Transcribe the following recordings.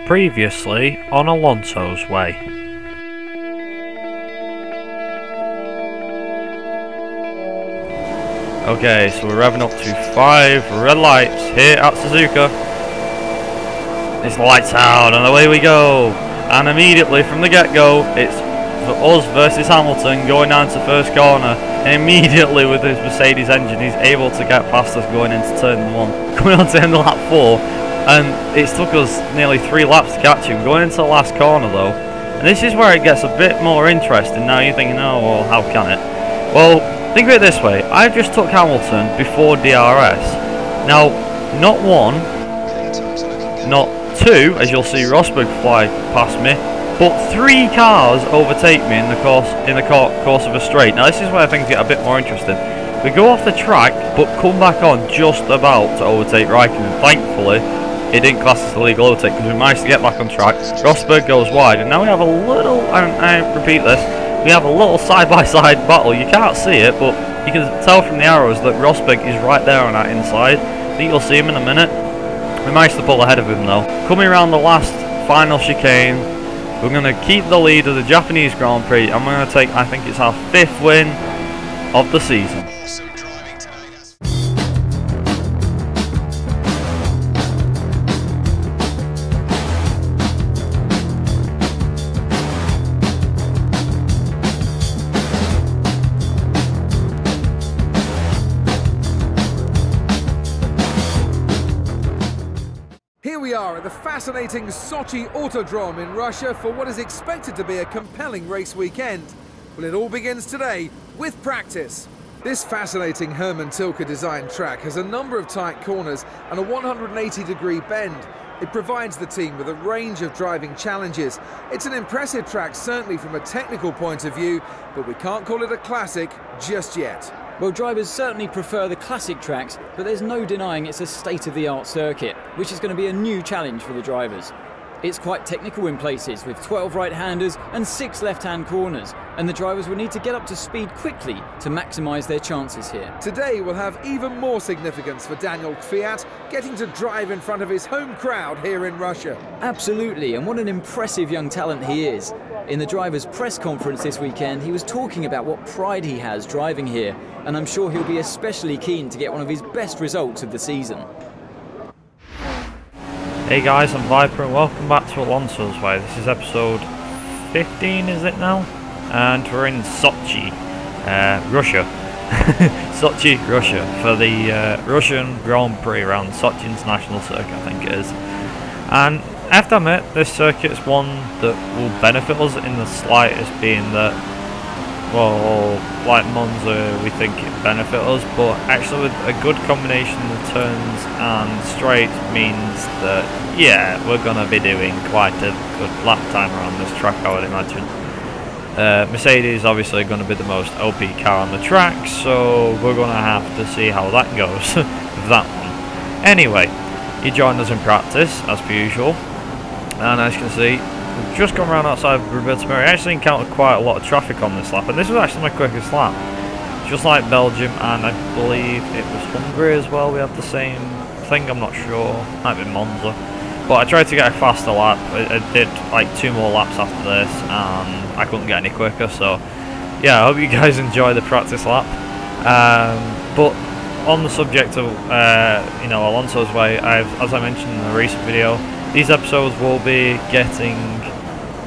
Previously on Alonso's way. Okay, so we're revving up to 5 red lights here at Suzuka. It's lights out and away we go. And immediately from the get-go, it's us versus Hamilton going down to first corner. And immediately with his Mercedes engine, he's able to get past us going into turn 1. Coming on to end of lap 4. And it took us nearly 3 laps to catch him. Going into the last corner though. And this is where it gets a bit more interesting. Now you're thinking, oh well, how can it? Well, think of it this way. I just took Hamilton before DRS. Now, not 1, not 2, as you'll see Rosberg fly past me, but 3 cars overtake me in the course of a straight. Now this is where things get a bit more interesting. We go off the track, but come back on just about to overtake Raikkonen. Thankfully, it didn't class as a legal overtake because we managed to get back on track. Rosberg goes wide, and now we have a little, and I repeat this, we have a little side-by-side battle. You can't see it, but you can tell from the arrows that Rosberg is right there on that inside. I think you'll see him in a minute. We managed to pull ahead of him though. Coming around the last final chicane, we're going to keep the lead of the Japanese Grand Prix, and we're going to take, I think it's our 5th win of the season. Here we are at the fascinating Sochi Autodrome in Russia for what is expected to be a compelling race weekend. Well, it all begins today with practice. This fascinating Hermann Tilke designed track has a number of tight corners and a 180-degree bend. It provides the team with a range of driving challenges. It's an impressive track, certainly from a technical point of view, but we can't call it a classic just yet. Well, drivers certainly prefer the classic tracks, but there's no denying it's a state-of-the-art circuit, which is going to be a new challenge for the drivers. It's quite technical in places, with 12 right-handers and 6 left-hand corners, and the drivers will need to get up to speed quickly to maximise their chances here. Today will have even more significance for Daniel Kvyat, getting to drive in front of his home crowd here in Russia. Absolutely, and what an impressive young talent he is. In the drivers' press conference this weekend, he was talking about what pride he has driving here, and I'm sure he'll be especially keen to get one of his best results of the season. Hey guys, I'm Viper and welcome back to Alonso's Way. This is episode 15, is it now? And we're in Sochi, Russia. Sochi, Russia, for the Russian Grand Prix around Sochi International Circuit, I think it is. And I have to admit, this circuit is one that will benefit us in the slightest, being that, well, like Monza, we think it benefit us, but actually with a good combination of turns and straights means that, yeah, we're going to be doing quite a good lap time around this track, I would imagine. Mercedes is obviously going to be the most OP car on the track, so we're going to have to see how that goes with that one. Anyway, he joined us in practice, as per usual, and as you can see, we've just gone around outside of Roberto Meri. I actually encountered quite a lot of traffic on this lap, and this was actually my quickest lap. Just like Belgium, and I believe it was Hungary as well, we had the same thing, I'm not sure, might be Monza. But I tried to get a faster lap. I did like 2 more laps after this, and I couldn't get any quicker, so yeah, I hope you guys enjoy the practice lap. But on the subject of you know, Alonso's Way, as I mentioned in the recent video, these episodes will be getting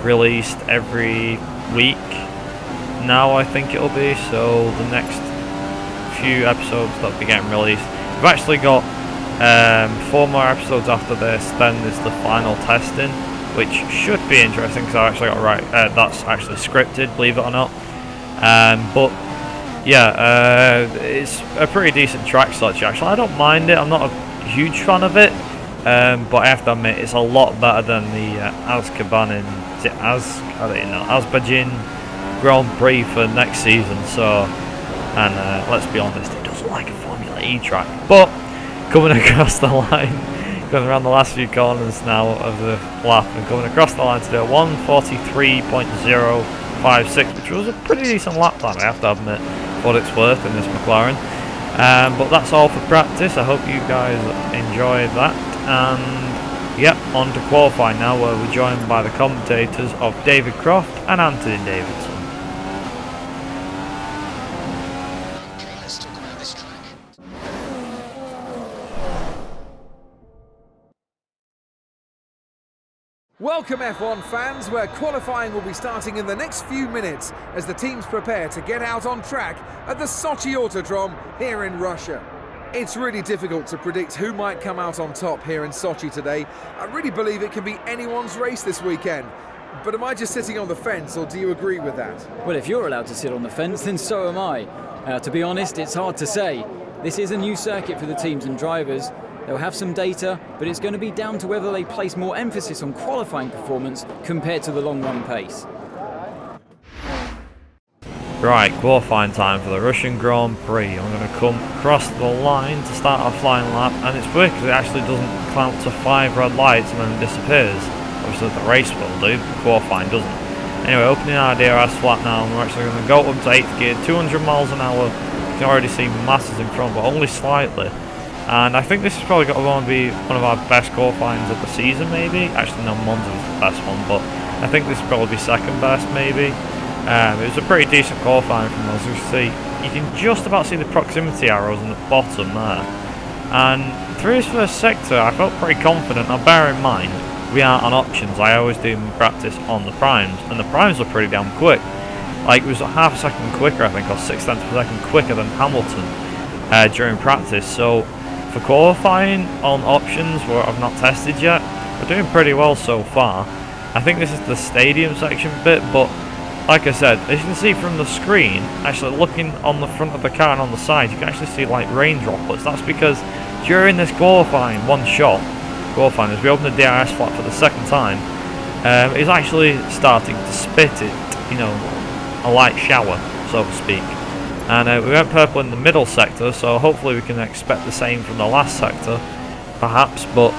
released every week now, I think it'll be, so the next few episodes that'll be getting released. We've actually got 4 more episodes after this, then there's the final testing, which should be interesting because I actually got that's actually scripted, believe it or not. But yeah, it's a pretty decent track, Sochi, actually. I don't mind it, I'm not a huge fan of it. But I have to admit, it's a lot better than the Azerbaijan Grand Prix for next season. So, and let's be honest, it doesn't like a Formula E track. But coming across the line, going around the last few corners now of the lap, and coming across the line to do a 1:43.056, which was a pretty decent lap time, I have to admit, what it's worth in this McLaren. But that's all for practice. I hope you guys enjoyed that, and Yep, on to qualifying now, where we're joined by the commentators of David Croft and Anthony Davidson. Welcome F1 fans, where qualifying will be starting in the next few minutes as the teams prepare to get out on track at the Sochi Autodrome here in Russia. It's really difficult to predict who might come out on top here in Sochi today. I really believe it can be anyone's race this weekend. But am I just sitting on the fence, or do you agree with that? Well, if you're allowed to sit on the fence, then so am I. To be honest, it's hard to say. This is a new circuit for the teams and drivers. They'll have some data, but it's going to be down to whether they place more emphasis on qualifying performance compared to the long-run pace. Right, qualifying time for the Russian Grand Prix. I'm going to come across the line to start our flying lap, and it's weird because it actually doesn't count to 5 red lights and then it disappears. Obviously the race will do, but qualifying doesn't. Anyway, opening our DRS flap now, and we're actually going to go up to 8th gear, 200 miles an hour. You can already see masses in front, but only slightly. And I think this is probably going to be one of our best qualifyings of the season, maybe. Actually, no, Monza was the best one, but I think this is probably second best, maybe. It was a pretty decent qualifying from us. You can see, you can just about see the proximity arrows on the bottom there. And through this first sector, I felt pretty confident. Now, bear in mind, we are on options. I always do practice on the primes, and the primes were pretty damn quick. Like, it was half a second quicker, I think, or 0.6 of a second quicker than Hamilton during practice. So for qualifying on options, where I've not tested yet, we're doing pretty well so far. I think this is the stadium section bit, but like I said, as you can see from the screen, actually looking on the front of the car and on the side, you can actually see like rain droplets. That's because during this qualifying, one shot qualifying, as we open the DRS flap for the second time, it's actually starting to spit it, you know, a light shower, so to speak. And we went purple in the middle sector, so hopefully we can expect the same from the last sector, perhaps. But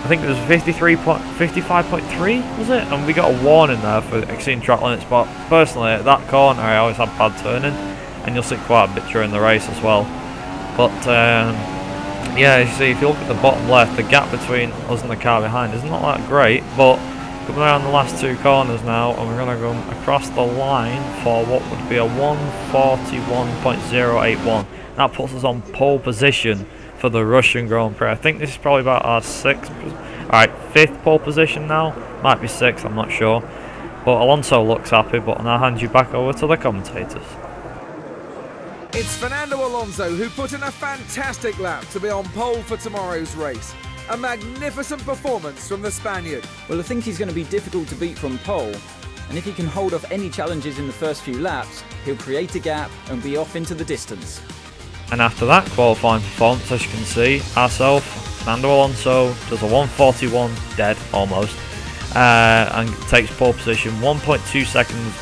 I think it was 55.3, was it? And we got a warning there for exceeding track limits. But personally, at that corner, I always had bad turning, and you'll see quite a bit during the race as well. But yeah, you see, if you look at the bottom left, the gap between us and the car behind is not that great. But coming around the last 2 corners now, and we're going to go across the line for what would be a 141.081. That puts us on pole position for the Russian Grand Prix. I think this is probably about our 5th pole position now. Might be 6th, I'm not sure. But Alonso looks happy, but I'll hand you back over to the commentators. It's Fernando Alonso who put in a fantastic lap to be on pole for tomorrow's race. A magnificent performance from the Spaniard. Well, I think he's going to be difficult to beat from pole, and if he can hold off any challenges in the first few laps, he'll create a gap and be off into the distance. And after that qualifying performance, as you can see, ourselves, Fernando Alonso, does a 141 dead almost, and takes pole position 1.2 seconds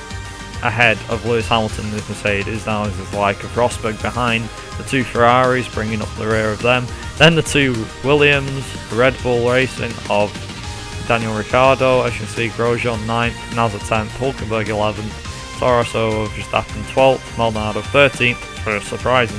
ahead of Lewis Hamilton in the Mercedes. Now there's like a Rosberg behind the 2 Ferraris, bringing up the rear of them. Then the 2 Williams, Red Bull Racing of Daniel Ricciardo, as you can see, Grosjean 9th, Nasser 10th, Hulkenberg 11th, Toro Rosso of Verstappen 12th, Maldonado 13th for a surprise,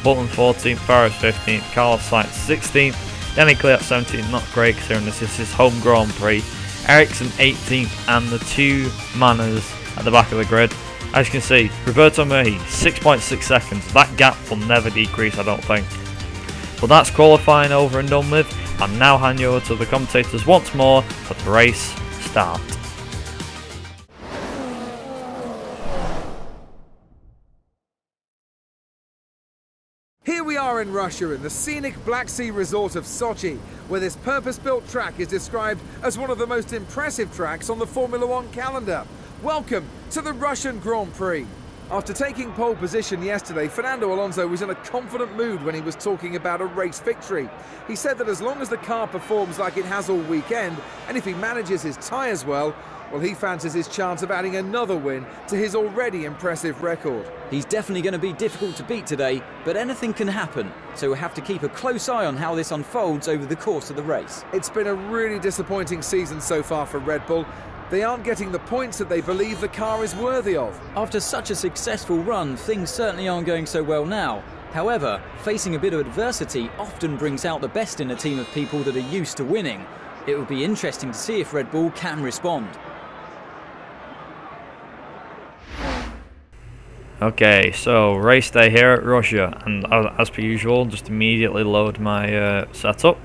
Button 14th, Perez 15th, Carlos Sainz 16th, Danny Kvyat 17th, not great considering this is his home Grand Prix, Ericsson 18th, and the 2 Manners at the back of the grid. As you can see, Roberto Merhi 6.6 seconds. That gap will never decrease, I don't think. But that's qualifying over and done with. And now hand you over to the commentators once more for the race start. Here we are in Russia, in the scenic Black Sea resort of Sochi, where this purpose-built track is described as one of the most impressive tracks on the Formula One calendar. Welcome to the Russian Grand Prix. After taking pole position yesterday, Fernando Alonso was in a confident mood when he was talking about a race victory. He said that as long as the car performs like it has all weekend, and if he manages his tyres well, he fancies his chance of adding another win to his already impressive record. He's definitely going to be difficult to beat today, but anything can happen, so we'll have to keep a close eye on how this unfolds over the course of the race. It's been a really disappointing season so far for Red Bull. They aren't getting the points that they believe the car is worthy of. After such a successful run, things certainly aren't going so well now. However, facing a bit of adversity often brings out the best in a team of people that are used to winning. It will be interesting to see if Red Bull can respond. Okay, so race day here at Russia, and as per usual, just immediately load my setup.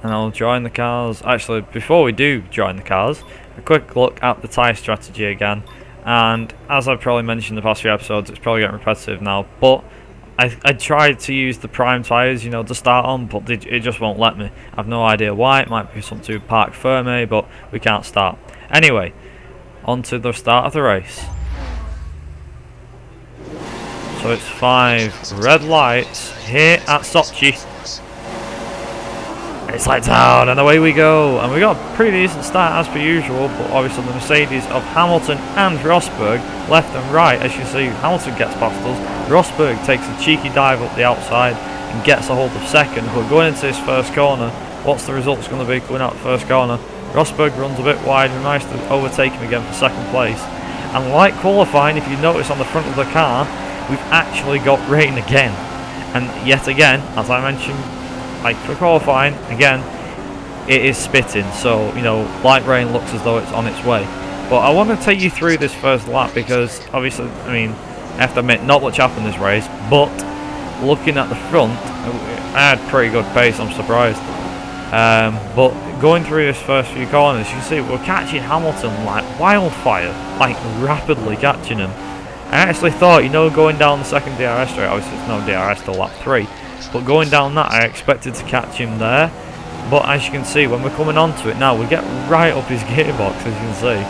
And I'll join the cars. Actually, before we do join the cars, a quick look at the tyre strategy again. And as I've probably mentioned in the past few episodes, it's probably getting repetitive now, but I tried to use the prime tyres, you know, to start on, but it just won't let me. I've no idea why. It might be something to park firme, but we can't start. Anyway, on to the start of the race. So it's 5 red lights here at Sochi. It's lights out and away we go. And we got a pretty decent start as per usual, but obviously the Mercedes of Hamilton and Rosberg, left and right, as you see, Hamilton gets past us. Rosberg takes a cheeky dive up the outside and gets a hold of second. But going into this first corner, what's the results going to be going out the first corner? Rosberg runs a bit wide, we managed to overtake him again for second place. And like qualifying, if you notice on the front of the car, we've actually got rain again. And yet again, as I mentioned, like for qualifying, again, it is spitting, so, you know, light rain looks as though it's on its way. But I want to take you through this first lap because, obviously, I mean, I have to admit, not much happened this race, but looking at the front, I had pretty good pace, I'm surprised. But going through this first few corners, you can see we're catching Hamilton like wildfire, like rapidly catching him. I actually thought, you know, going down the second DRS straight, obviously it's no DRS till lap 3, but going down that I expected to catch him there. But as you can see, when we're coming onto it now, we get right up his gearbox, as you can see,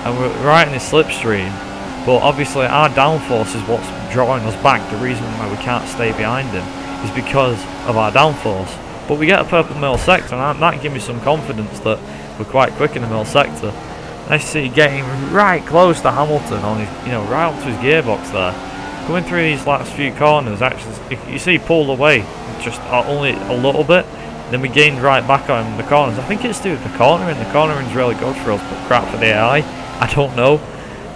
and we're right in his slipstream. But obviously our downforce is what's drawing us back. The reason why we can't stay behind him is because of our downforce. But we get a purple middle sector, and that gives me some confidence that we're quite quick in the middle sector. I see getting right close to Hamilton on his, you know, right up to his gearbox there. Going through these last few corners, actually, you see pulled away just only a little bit. Then we gained right back on him in the corners. I think it's due to the cornering. The cornering's really good for us, but crap for the AI. I don't know.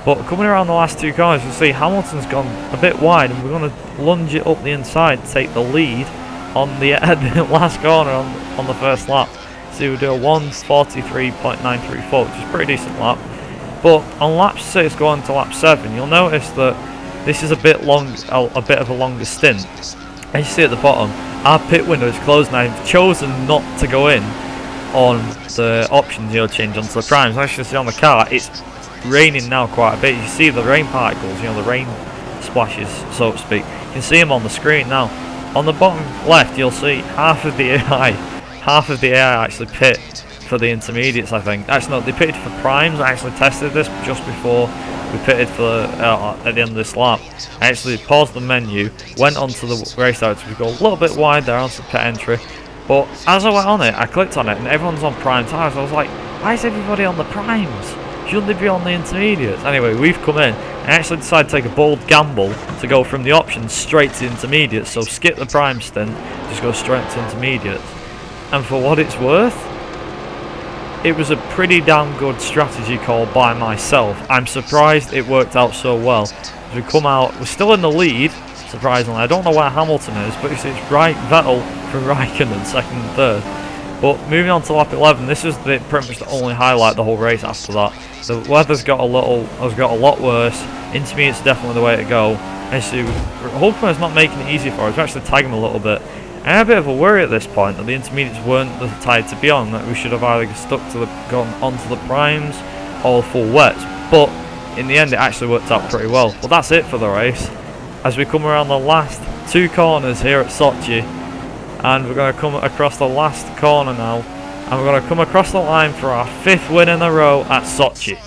But coming around the last two corners, you see Hamilton's gone a bit wide, and we're going to lunge it up the inside to take the lead on the last corner on the first lap. So we'll do a 1:43.934, which is a pretty decent lap. But on lap 6 going to lap 7, you'll notice that this is a bit of a longer stint. As you see at the bottom, our pit window is closed, and I've chosen not to go in on the options, you know, change onto the primes. As you can see on the car, it's raining now quite a bit. You see the rain particles, you know, the rain splashes, so to speak. You can see them on the screen now. On the bottom left, you'll see half of the AI actually pit for the intermediates, I think. Actually, no, they pitted for primes. I actually tested this just before we pitted for at the end of this lap. I actually paused the menu, went onto the race directory to go a little bit wide there onto the pit entry. But as I went on it, I clicked on it, and everyone's on prime tyres. I was like, why is everybody on the primes? Shouldn't they be on the intermediates? Anyway, we've come in and actually decided to take a bold gamble to go from the options straight to intermediates. So skip the prime stint, just go straight to intermediates. And for what it's worth, it was a pretty damn good strategy call by myself. I'm surprised it worked out so well. As we come out, we're still in the lead, surprisingly. I don't know where Hamilton is, but it's right Vettel from Raikkonen, second and third. But moving on to lap 11, this is pretty much the only highlight the whole race after that. The weather's got a lot worse. Intermediates are definitely the way to go. And so hopefully it's not making it easy for us. We're actually tagging a little bit. I had a bit of a worry at this point that the intermediates weren't the tyre to be on, that we should have either stuck to gone onto the primes or full wets. But in the end, it actually worked out pretty well. But that's it for the race. As we come around the last two corners here at Sochi, and we're going to come across the last corner now, and we're going to come across the line for our 5th win in a row at Sochi.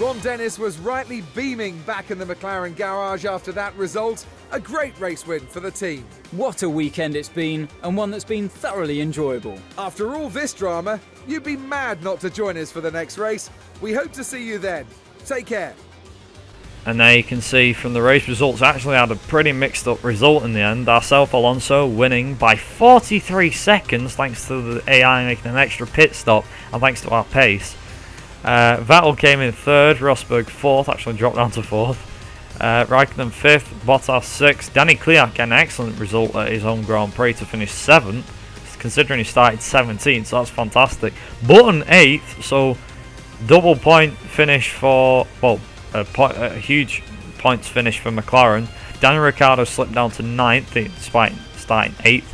Ron Dennis was rightly beaming back in the McLaren garage after that result. A great race win for the team. What a weekend it's been, and one that's been thoroughly enjoyable. After all this drama, you'd be mad not to join us for the next race. We hope to see you then. Take care. And there you can see from the race results, actually had a pretty mixed up result in the end. Ourselves, Alonso, winning by 43 seconds thanks to the AI making an extra pit stop and thanks to our pace. Vettel came in 3rd, Rosberg 4th, actually dropped down to 4th. Raikkonen 5th, Bottas 6th. Danny Kvyat got an excellent result at his own Grand Prix to finish 7th, considering he started 17th, so that's fantastic. Button 8th, so double point finish for, well, a huge points finish for McLaren. Daniel Ricciardo slipped down to 9th despite starting 8th.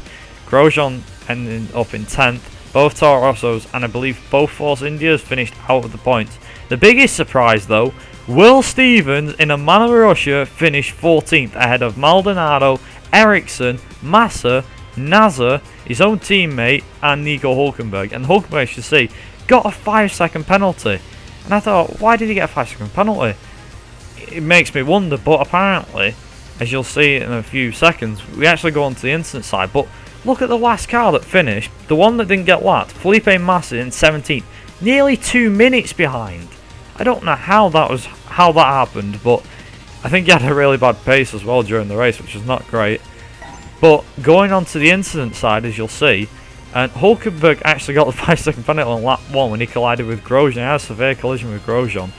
Grosjean ended up in 10th. Both Toro Rossos and I believe both Force Indias finished out of the points. The biggest surprise though, Will Stevens in a Man of Russia finished 14th ahead of Maldonado, Ericsson, Massa, Nasser, his own teammate and Nico Hülkenberg. And Hülkenberg, should see, got a 5-second penalty. And I thought, why did he get a 5-second penalty? It makes me wonder, but apparently, as you'll see in a few seconds, we actually go on to the incident side. But look at the last car that finished, the one that didn't get lapped, Felipe Massa in 17th, nearly 2 minutes behind. I don't know how that happened, but I think he had a really bad pace as well during the race, which was not great. But going on to the incident side, as you'll see, and Hülkenberg actually got the 5-second penalty on lap 1 when he collided with Grosjean. He had a severe collision with Grosjean.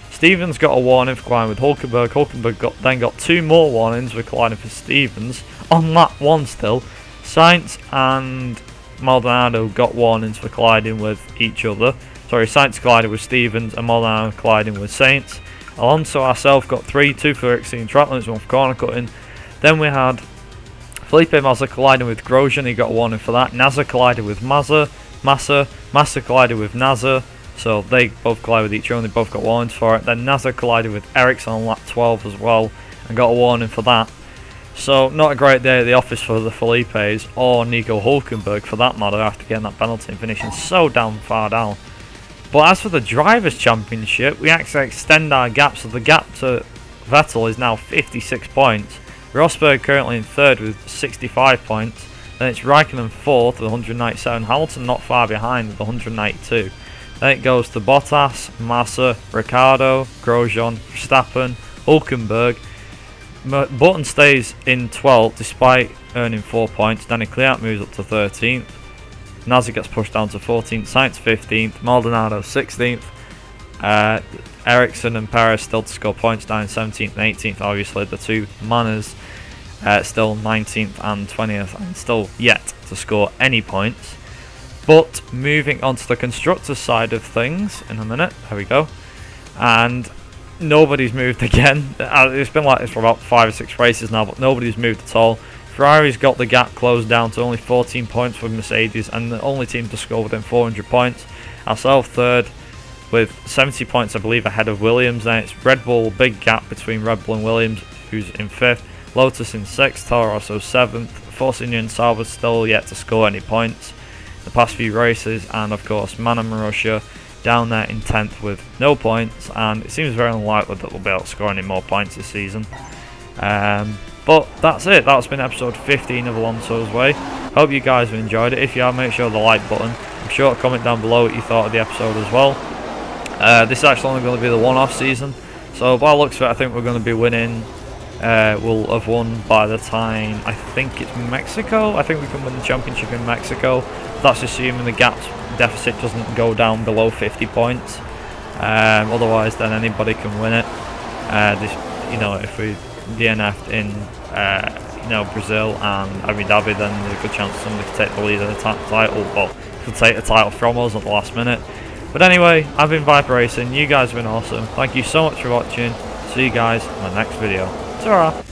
Stevens got a warning for colliding with Hülkenberg. Hülkenberg then got 2 more warnings for colliding with Stevens on lap 1 still. Sainz and Maldonado got warnings for colliding with each other. Sorry, Sainz collided with Stevens and Maldonado colliding with Sainz. Alonso ourselves got 3, 2 for exceeding track limits, 1 for corner cutting. Then we had Felipe Massa colliding with Grosjean, he got a warning for that. Nasser collided with Massa collided with Nasser, so they both collided with each other and they both got warnings for it. Then Nasser collided with Ericsson on lap 12 as well and got a warning for that. So not a great day at the office for the Felipes or Nico Hülkenberg for that matter after getting that penalty and finishing so damn far down. But as for the Drivers' Championship, we actually extend our gap, so the gap to Vettel is now 56 points. Rosberg currently in 3rd with 65 points. Then it's Raikkonen 4th with 197. Hamilton not far behind with 192. Then it goes to Bottas, Massa, Ricciardo, Grosjean, Verstappen, Hülkenberg. Button stays in 12th despite earning 4 points. Danny Kvyat moves up to 13th. Nasser gets pushed down to 14th. Sainz 15th. Maldonado 16th. Ericsson and Perez still to score points down in 17th and 18th. Obviously the two Manners still 19th and 20th and still yet to score any points. But moving on to the constructors side of things in a minute. There we go. And nobody's moved again. It's been like this for about 5 or 6 races now, but nobody's moved at all. Ferrari's got the gap closed down to only 14 points with Mercedes and the only team to score within 400 points. Ourselves 3rd with 70 points I believe ahead of Williams. Then it's Red Bull, big gap between Red Bull and Williams, who's in 5th. Lotus in 6th, Toro Rosso 7th. Force India and Sauber still yet to score any points the past few races. And of course Man Russia down there in 10th with no points, and it seems very unlikely that we'll be able to score any more points this season. But that's it. That's been episode 15 of Alonso's Way. Hope you guys have enjoyed it. If you have, make sure the like button. I'm sure to comment down below what you thought of the episode as well. This is actually only going to be the one-off season, so by the looks of it I think we're going to be winning. We'll have won by the time, I think it's Mexico. I think we can win the championship in Mexico. That's assuming the gap deficit doesn't go down below 50 points. Otherwise then anybody can win it. If we DNF'd in Brazil and Abu Dhabi, then there's a good chance somebody could take the lead of the title. Well, could take the title from us at the last minute. But anyway, I've been Viper Racing. You guys have been awesome. Thank you so much for watching. See you guys in the next video. Ta-ra!